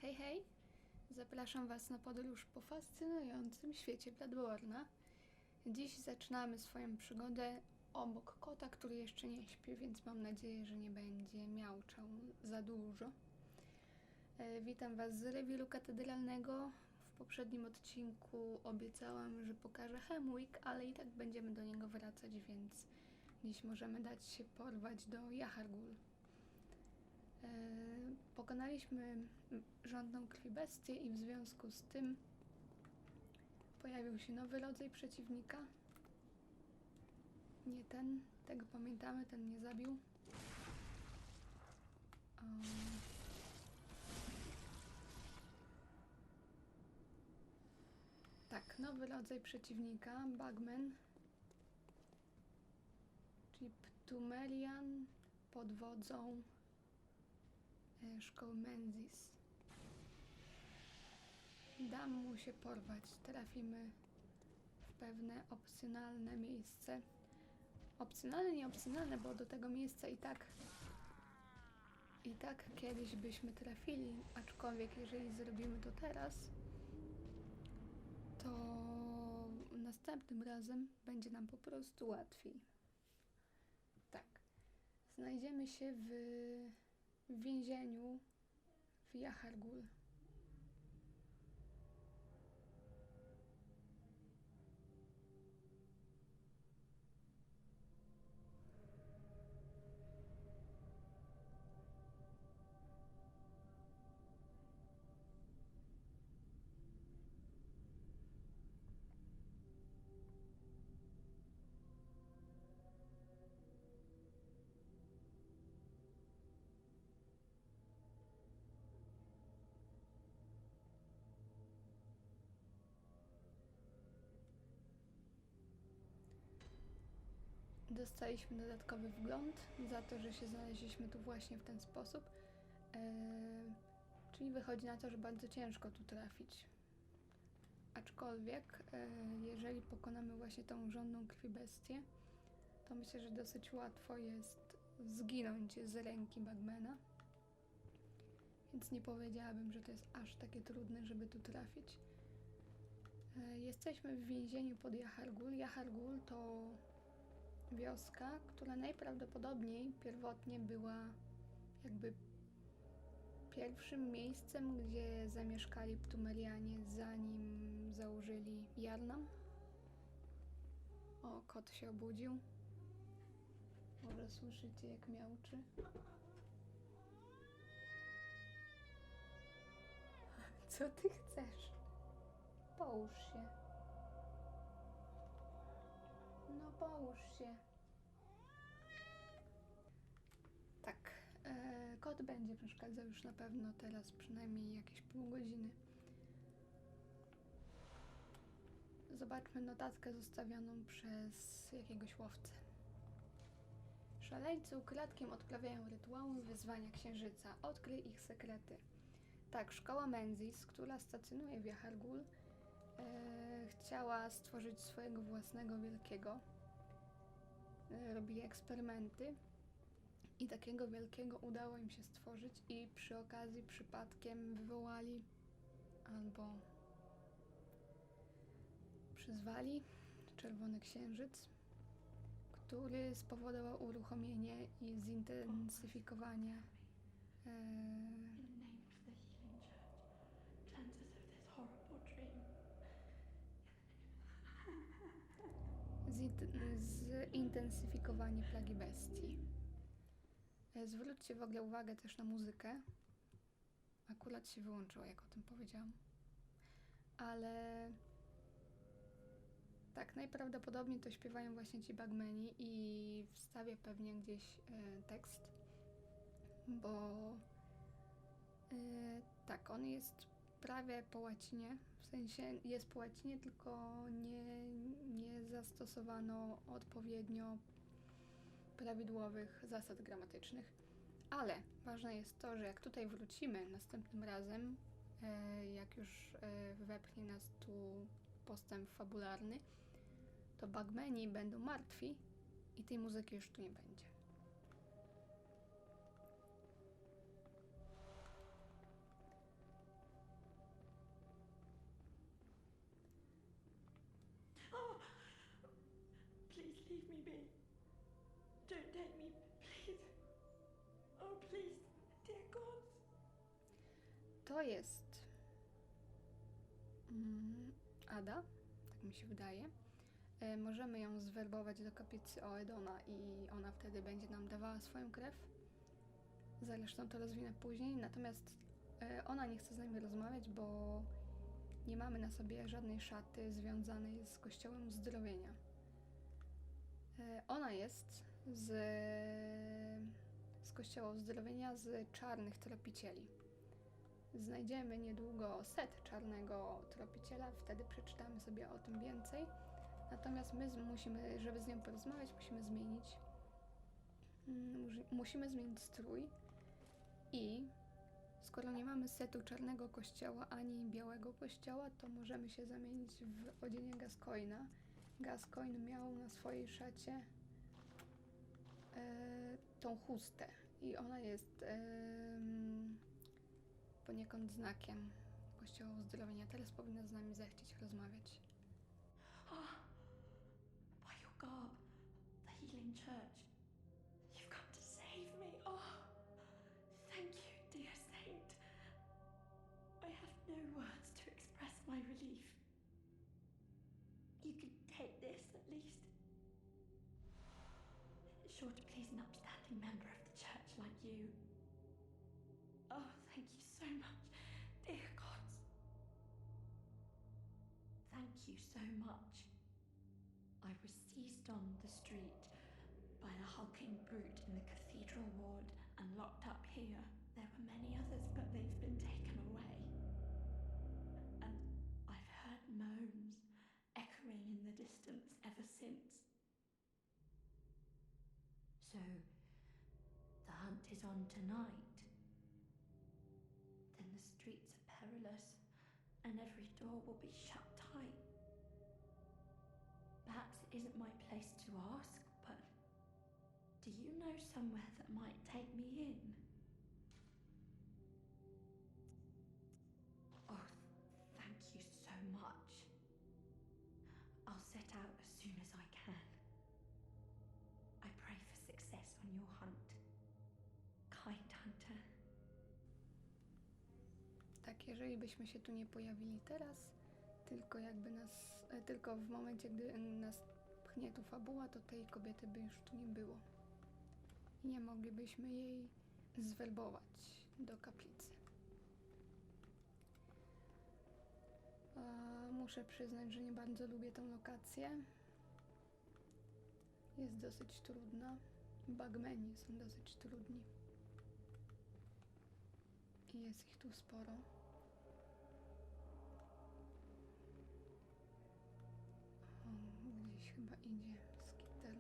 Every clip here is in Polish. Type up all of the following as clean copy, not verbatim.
Hej, hej! Zapraszam Was na podróż po fascynującym świecie Bloodborne'a. Dziś zaczynamy swoją przygodę obok kota, który jeszcze nie śpi, więc mam nadzieję, że nie będzie miauczał za dużo. Witam Was z rewiru katedralnego. W poprzednim odcinku obiecałam, że pokażę Hemwick, ale i tak będziemy do niego wracać, więc dziś możemy dać się porwać do Yahar'gul. Pokonaliśmy żądną krwi bestię i w związku z tym pojawił się nowy rodzaj przeciwnika. Nie ten, tego pamiętamy, ten mnie zabił. Tak, nowy rodzaj przeciwnika, Bugman, czyli Pthumerian pod wodzą szkoły Menzies. Dam mu się porwać. Trafimy w pewne opcjonalne miejsce. Opcjonalne, nie opcjonalne, bo do tego miejsca i tak kiedyś byśmy trafili, aczkolwiek jeżeli zrobimy to teraz, to następnym razem będzie nam po prostu łatwiej. Tak. Znajdziemy się w więzieniu w Yahar'gul. Dostaliśmy dodatkowy wgląd za to, że się znaleźliśmy tu właśnie w ten sposób. Czyli wychodzi na to, że bardzo ciężko tu trafić. Aczkolwiek, jeżeli pokonamy właśnie tą żądną krwi bestię, to myślę, że dosyć łatwo jest zginąć z ręki Bugmana. Więc nie powiedziałabym, że to jest aż takie trudne, żeby tu trafić. Jesteśmy w więzieniu pod Yahar'gul. Yahar'gul to wioska, która najprawdopodobniej pierwotnie była jakby pierwszym miejscem, gdzie zamieszkali Pthumerianie, zanim założyli Yharnam. O, kot się obudził. Może słyszycie, jak miauczy. Co ty chcesz? Połóż się. No połóż się. Tak, kot będzie przeszkadzał już na pewno teraz przynajmniej jakieś pół godziny. Zobaczmy notatkę zostawioną przez jakiegoś łowcę. Szaleńcy ukradkiem odprawiają rytuały wyzwania księżyca. Odkryj ich sekrety. Tak, szkoła Menzies, która stacjonuje w Yahar'gul, chciała stworzyć swojego własnego wielkiego. Robili eksperymenty i takiego wielkiego udało im się stworzyć i przy okazji przypadkiem wywołali albo przyzwali Czerwony Księżyc, który spowodował uruchomienie i zintensyfikowanie zintensyfikowanie plagi bestii. Zwróćcie w ogóle uwagę też na muzykę. Akurat się wyłączyła, jak o tym powiedziałam. Ale tak, najprawdopodobniej to śpiewają właśnie ci Bugmani i wstawię pewnie gdzieś tekst, bo tak, on jest prawie po łacinie, w sensie jest po łacinie, tylko nie zastosowano odpowiednio prawidłowych zasad gramatycznych. Ale ważne jest to, że jak tutaj wrócimy następnym razem, jak już wepchnie nas tu postęp fabularny, to Bugmani będą martwi i tej muzyki już tu nie będzie. leave me be. Don't take me, please. Oh, please, dear gods. To jest Ada, tak mi się wydaje. Możemy ją zwerbować do kaplicy Oedona i ona wtedy będzie nam dawała swoją krew. Zresztą to rozwinę później, natomiast ona nie chce z nami rozmawiać, bo nie mamy na sobie żadnej szaty związanej z Kościołem Uzdrowienia. Ona jest z Kościoła Uzdrowienia z czarnych tropicieli. Znajdziemy niedługo set czarnego tropiciela, wtedy przeczytamy sobie o tym więcej. Natomiast my musimy, żeby z nią porozmawiać, musimy zmienić strój i skoro nie mamy setu czarnego kościoła ani białego kościoła, to możemy się zamienić w odzienie Gascoigna. Gascoigne miał na swojej szacie tą chustę i ona jest poniekąd znakiem Kościoła Uzdrowienia. Teraz powinna z nami zechcieć rozmawiać. Oh, by your garb, the healing church. You've come to save me. Oh, thank you, dear saint. I have no words to express my relief. You can take this at least. It's sure to please an upstanding member of the church like you. Oh, thank you so much, dear gods. Thank you so much. I was seized on the street by a hulking brute in the cathedral ward and locked up here. There were many others, but they've been taken away. And I've heard moans echoing in the distance ever since. So, the hunt is on tonight. Then the streets are perilous, and every door will be shut tight. Perhaps it isn't my place to ask, but do you know somewhere that might take me in? Oh, thank you so much. I'll set out as soon as I can. I pray for success on your hunt, kind hunter. Tak, jeżeli byśmy się tu nie pojawili teraz, tylko w momencie, gdy nas pchnie tu fabuła, to tej kobiety by już tu nie było. I nie moglibyśmy jej zwerbować do kaplicy. Muszę przyznać, że nie bardzo lubię tę lokację. Jest dosyć trudna. Bugmeni są dosyć trudni. I jest ich tu sporo. Gdzieś chyba idzie Skitter.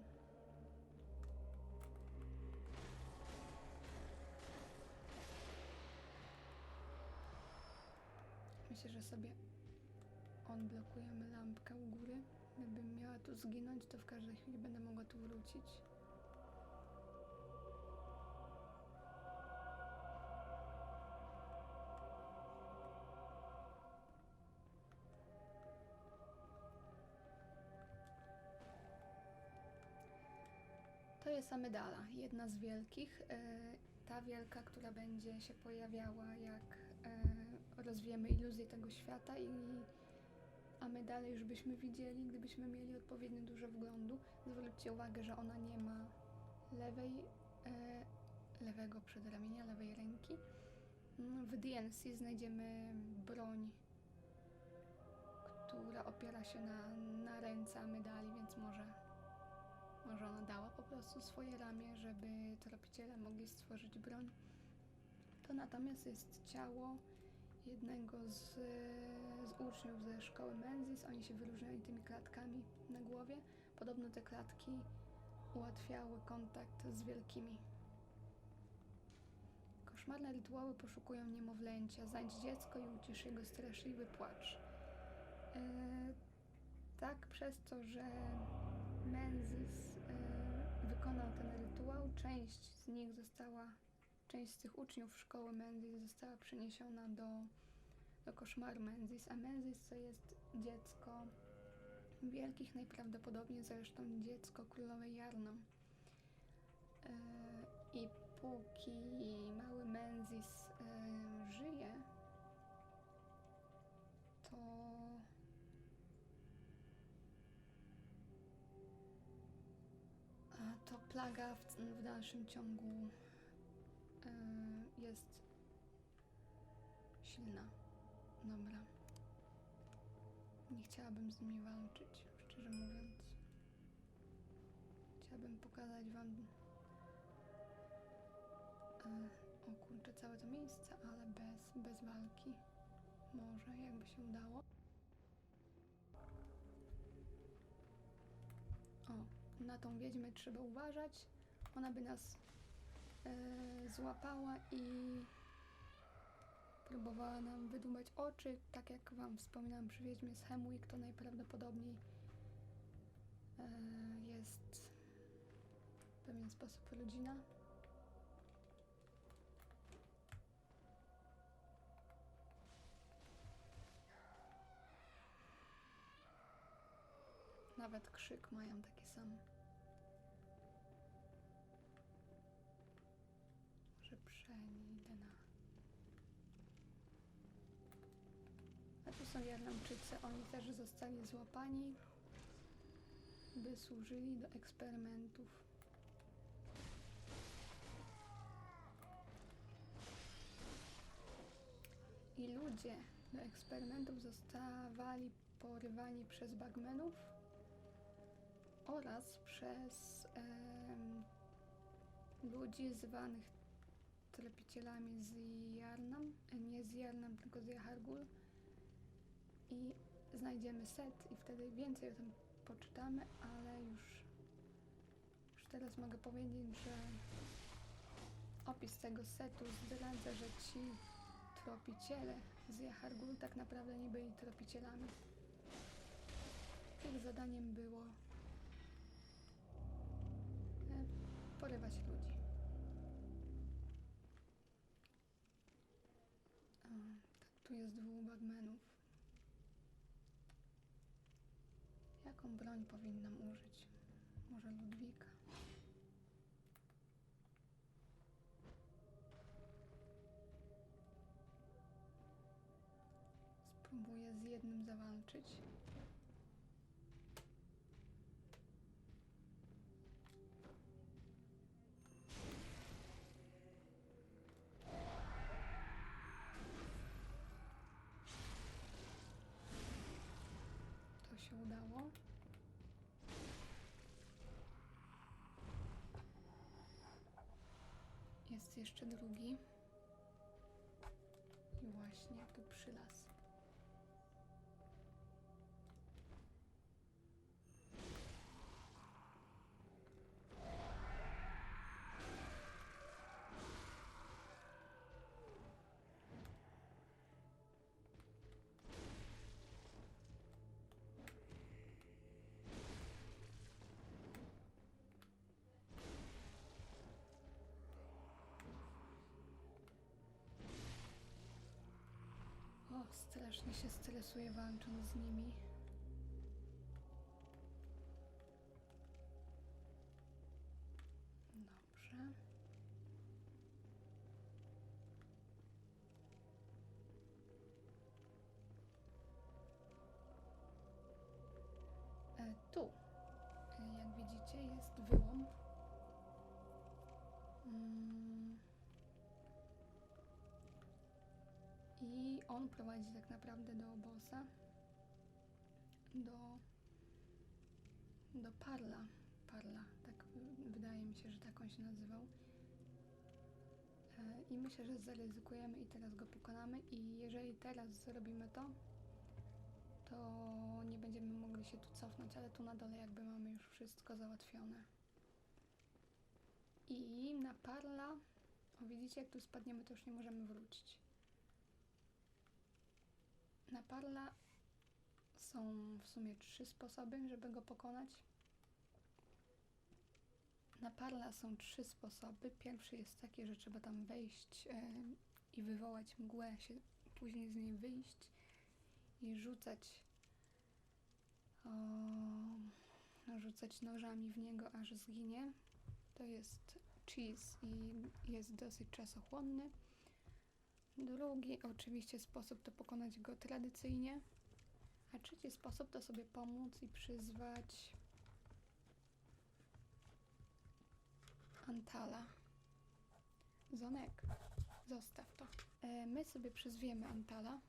Myślę, że sobie odblokujemy lampkę u góry. Gdybym miała tu zginąć, to w każdej chwili będę mogła tu wrócić. To jest Amydala, jedna z wielkich. Ta wielka, która będzie się pojawiała, jak rozwijemy iluzję tego świata i Amydalę już byśmy widzieli, gdybyśmy mieli odpowiednio dużo wglądu. Zwróćcie uwagę, że ona nie ma lewego przedramienia, lewej ręki. W DNC znajdziemy broń, która opiera się na ręce Amydali, więc może ona dała po prostu swoje ramię, żeby tropiciele mogli stworzyć broń. To natomiast jest ciało jednego z uczniów ze szkoły Menzies. Oni się wyróżniali tymi klatkami na głowie. Podobno te klatki ułatwiały kontakt z wielkimi. Koszmarne rytuały poszukują niemowlęcia. Znajdź dziecko i ucisz jego straszliwy płacz. Tak, przez to, że Menzies wykonał ten rytuał, część z tych uczniów szkoły Menzies została przeniesiona do koszmaru Menzies, a Menzies to jest dziecko wielkich, najprawdopodobniej zresztą dziecko królowej Jarnam. I póki mały Menzies żyje, to plaga w dalszym ciągu jest silna. Dobra. Nie chciałabym z nimi walczyć, szczerze mówiąc. Chciałabym pokazać wam o kurczę, całe to miejsce, ale bez walki. Może jakby się udało. O, na tą wiedźmę trzeba uważać. Ona by nas złapała i próbowała nam wydłubać oczy. Tak jak wam wspominałam przy wiedźmie z Hemwick, to najprawdopodobniej jest w pewien sposób rodzina. Nawet krzyk mają taki sam. Może przejdę na... A tu są Jarnamczycy, oni też zostali złapani, by służyli do eksperymentów. I ludzie do eksperymentów zostawali porywani przez bagmenów oraz przez ludzi zwanych tropicielami z Jarnam, nie z Jarnam, tylko z Jahargul. I znajdziemy set i wtedy więcej o tym poczytamy, ale już teraz mogę powiedzieć, że opis tego setu zdradza, że ci tropiciele z Jahargul tak naprawdę nie byli tropicielami. Ich zadaniem było porywać ludzi. Tu jest 2 bagmenów. Jaką broń powinnam użyć? Może Ludwika? Spróbuję z jednym zawalczyć. To się udało. Jest jeszcze drugi. I właśnie tu przylazł. O, strasznie się stresuję walcząc z nimi. Dobrze. Tu, jak widzicie, jest wyłom. I on prowadzi tak naprawdę do bossa, do Parla, tak wydaje mi się, że tak on się nazywał. I myślę, że zaryzykujemy i teraz go pokonamy i jeżeli teraz zrobimy to nie będziemy mogli się tu cofnąć, ale tu na dole jakby mamy już wszystko załatwione. I na Parla, o widzicie, jak tu spadniemy, to już nie możemy wrócić. Na Parla są w sumie 3 sposoby, żeby go pokonać. Na Parla są 3 sposoby. Pierwszy jest taki, że trzeba tam wejść i wywołać mgłę, później z niej wyjść i rzucać rzucać nożami w niego, aż zginie. To jest cheese i jest dosyć czasochłonny. Drugi oczywiście sposób to pokonać go tradycyjnie, a trzeci sposób to sobie pomóc i przyzwać Antala. Zonek, zostaw to. My sobie przyzwiemy Antala,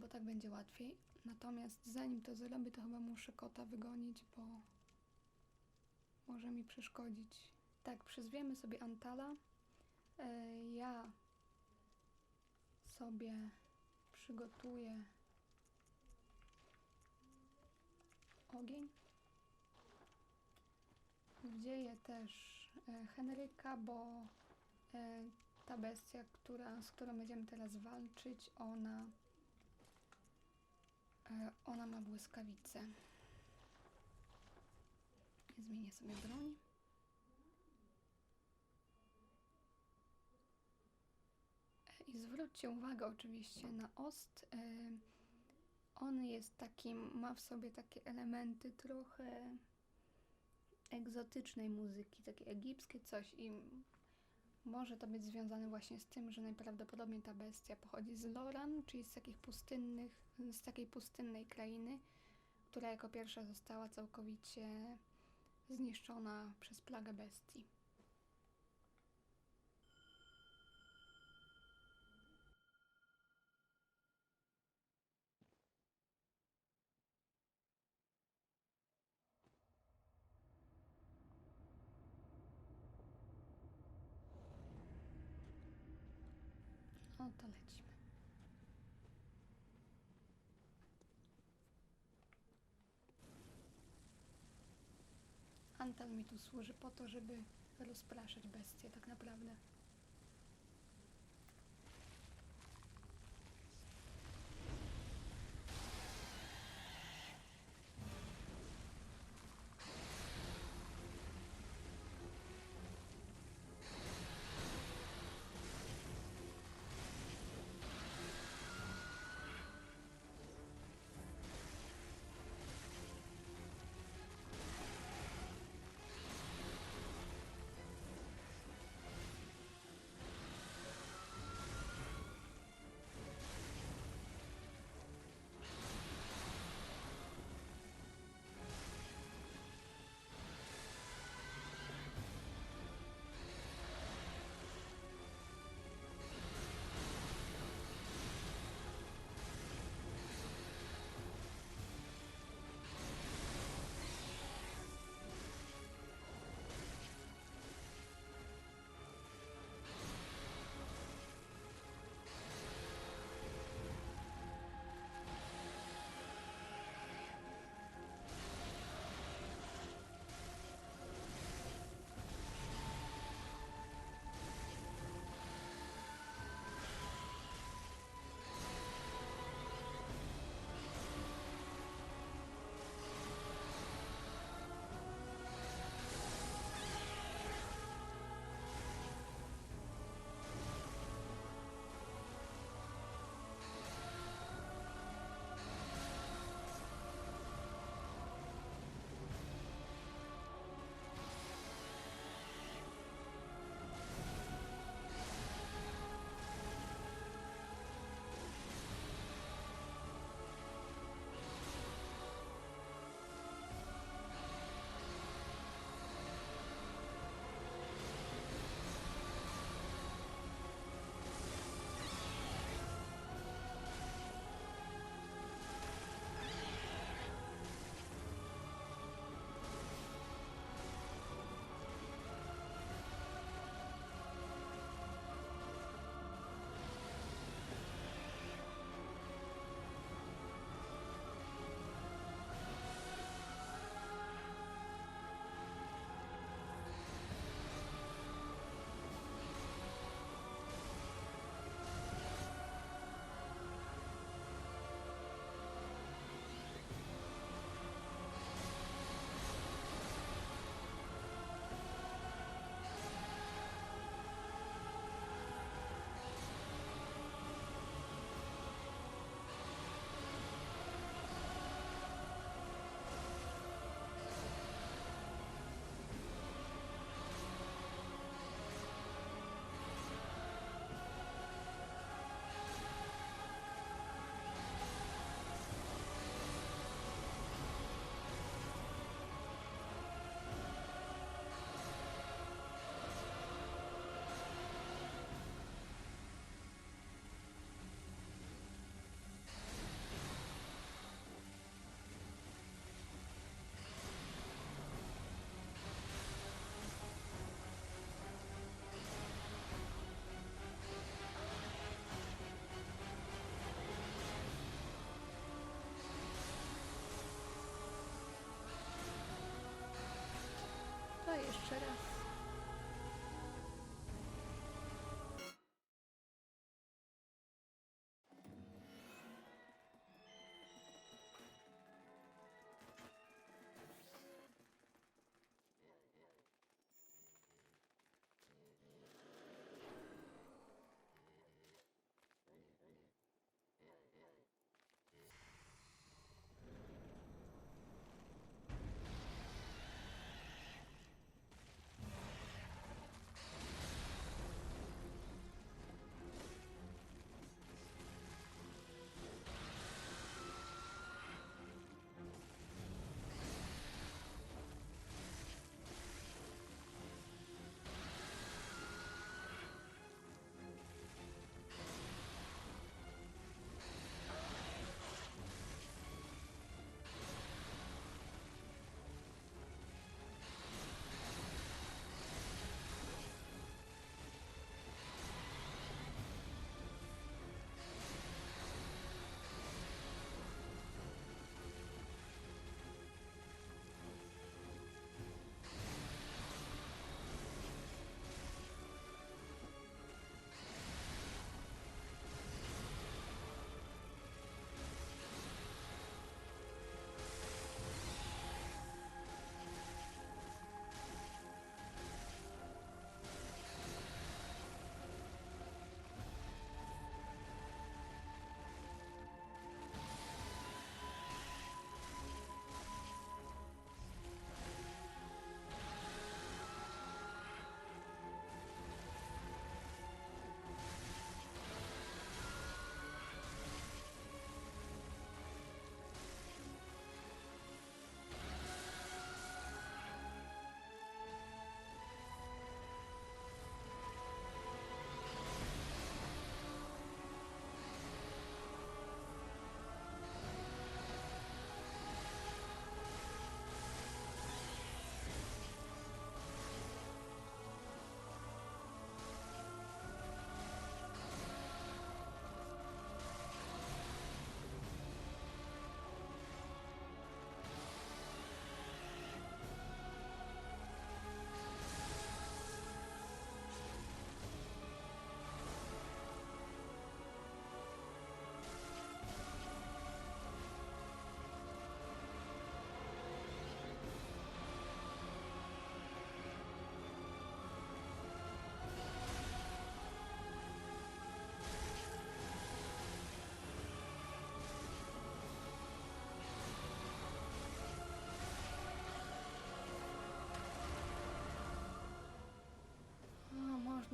bo tak będzie łatwiej. Natomiast zanim to zrobię, to chyba muszę kota wygonić, bo może mi przeszkodzić. Tak, przyzwiemy sobie Antala. Ja sobie przygotuję ogień. Wdzieję też Henryka, bo ta bestia, z którą będziemy teraz walczyć, ona ma błyskawice. Zmienię sobie broń. I zwróćcie uwagę oczywiście na ost. On jest taki, ma w sobie takie elementy trochę egzotycznej muzyki, takie egipskie coś, i może to być związane właśnie z tym, że najprawdopodobniej ta bestia pochodzi z Loran, czyli z takiej pustynnej krainy, która jako pierwsza została całkowicie zniszczona przez plagę bestii. No to lecimy. Antal mi tu służy po to, żeby rozpraszać bestię tak naprawdę.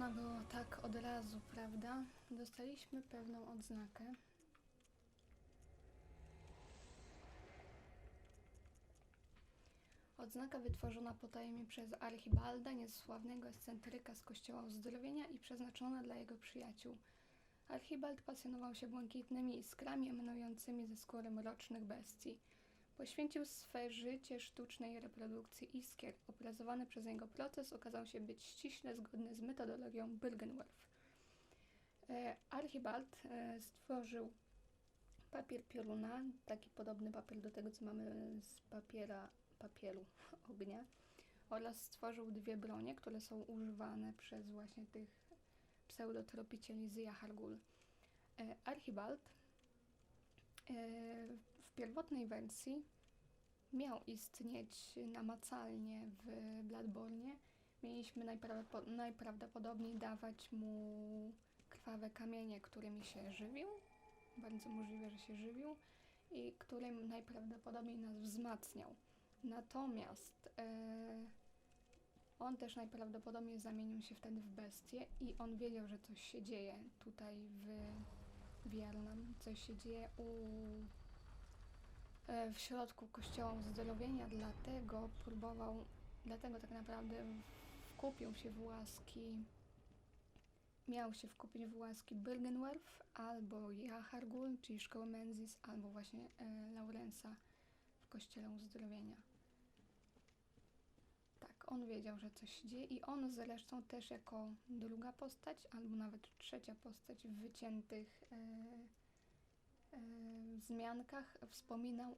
można było tak od razu, prawda? Dostaliśmy pewną odznakę. Odznaka wytworzona potajemnie przez Archibalda, niesławnego ekscentryka z Kościoła Uzdrowienia i przeznaczona dla jego przyjaciół. Archibald pasjonował się błękitnymi iskrami emanującymi ze skóry mrocznych bestii. Poświęcił swe życie sztucznej reprodukcji iskier. Opracowany przez niego proces okazał się być ściśle zgodny z metodologią Bürgenwerf. Archibald stworzył papier pioruna, taki podobny papier do tego, co mamy z papieru ognia, oraz stworzył 2 bronie, które są używane przez właśnie tych pseudotropicieli z Jahargul. Archibald w pierwotnej wersji miał istnieć namacalnie w Bloodborne. Mieliśmy najprawdopodobniej dawać mu krwawe kamienie, którymi się żywił. Bardzo możliwe, że się żywił i którym najprawdopodobniej nas wzmacniał. Natomiast on też najprawdopodobniej zamienił się wtedy w bestię i on wiedział, że coś się dzieje tutaj w Jarnam, coś się dzieje w środku Kościoła Uzdrowienia, dlatego tak naprawdę miał się wkupić w łaski Bürgenwerf albo Jahargul, czyli Szkoły Menzies, albo właśnie Laurensa w Kościele Uzdrowienia. Tak, on wiedział, że coś się dzieje i on zresztą też jako druga postać, albo nawet trzecia postać w wyciętych wzmiankach wspominał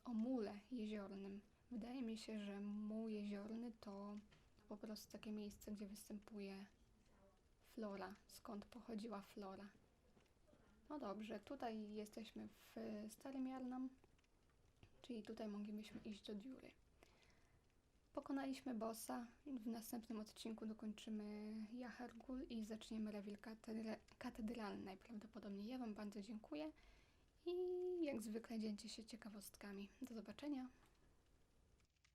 o mule jeziornym. Wydaje mi się, że muł jeziorny to po prostu takie miejsce, gdzie występuje flora, skąd pochodziła flora. No dobrze, tutaj jesteśmy w Starym Jarnam, czyli tutaj moglibyśmy iść do dziury. Pokonaliśmy bossa, w następnym odcinku dokończymy Jahargul i zaczniemy rewil katedralny najprawdopodobniej. Ja Wam bardzo dziękuję i jak zwykle dzielcie się ciekawostkami. Do zobaczenia!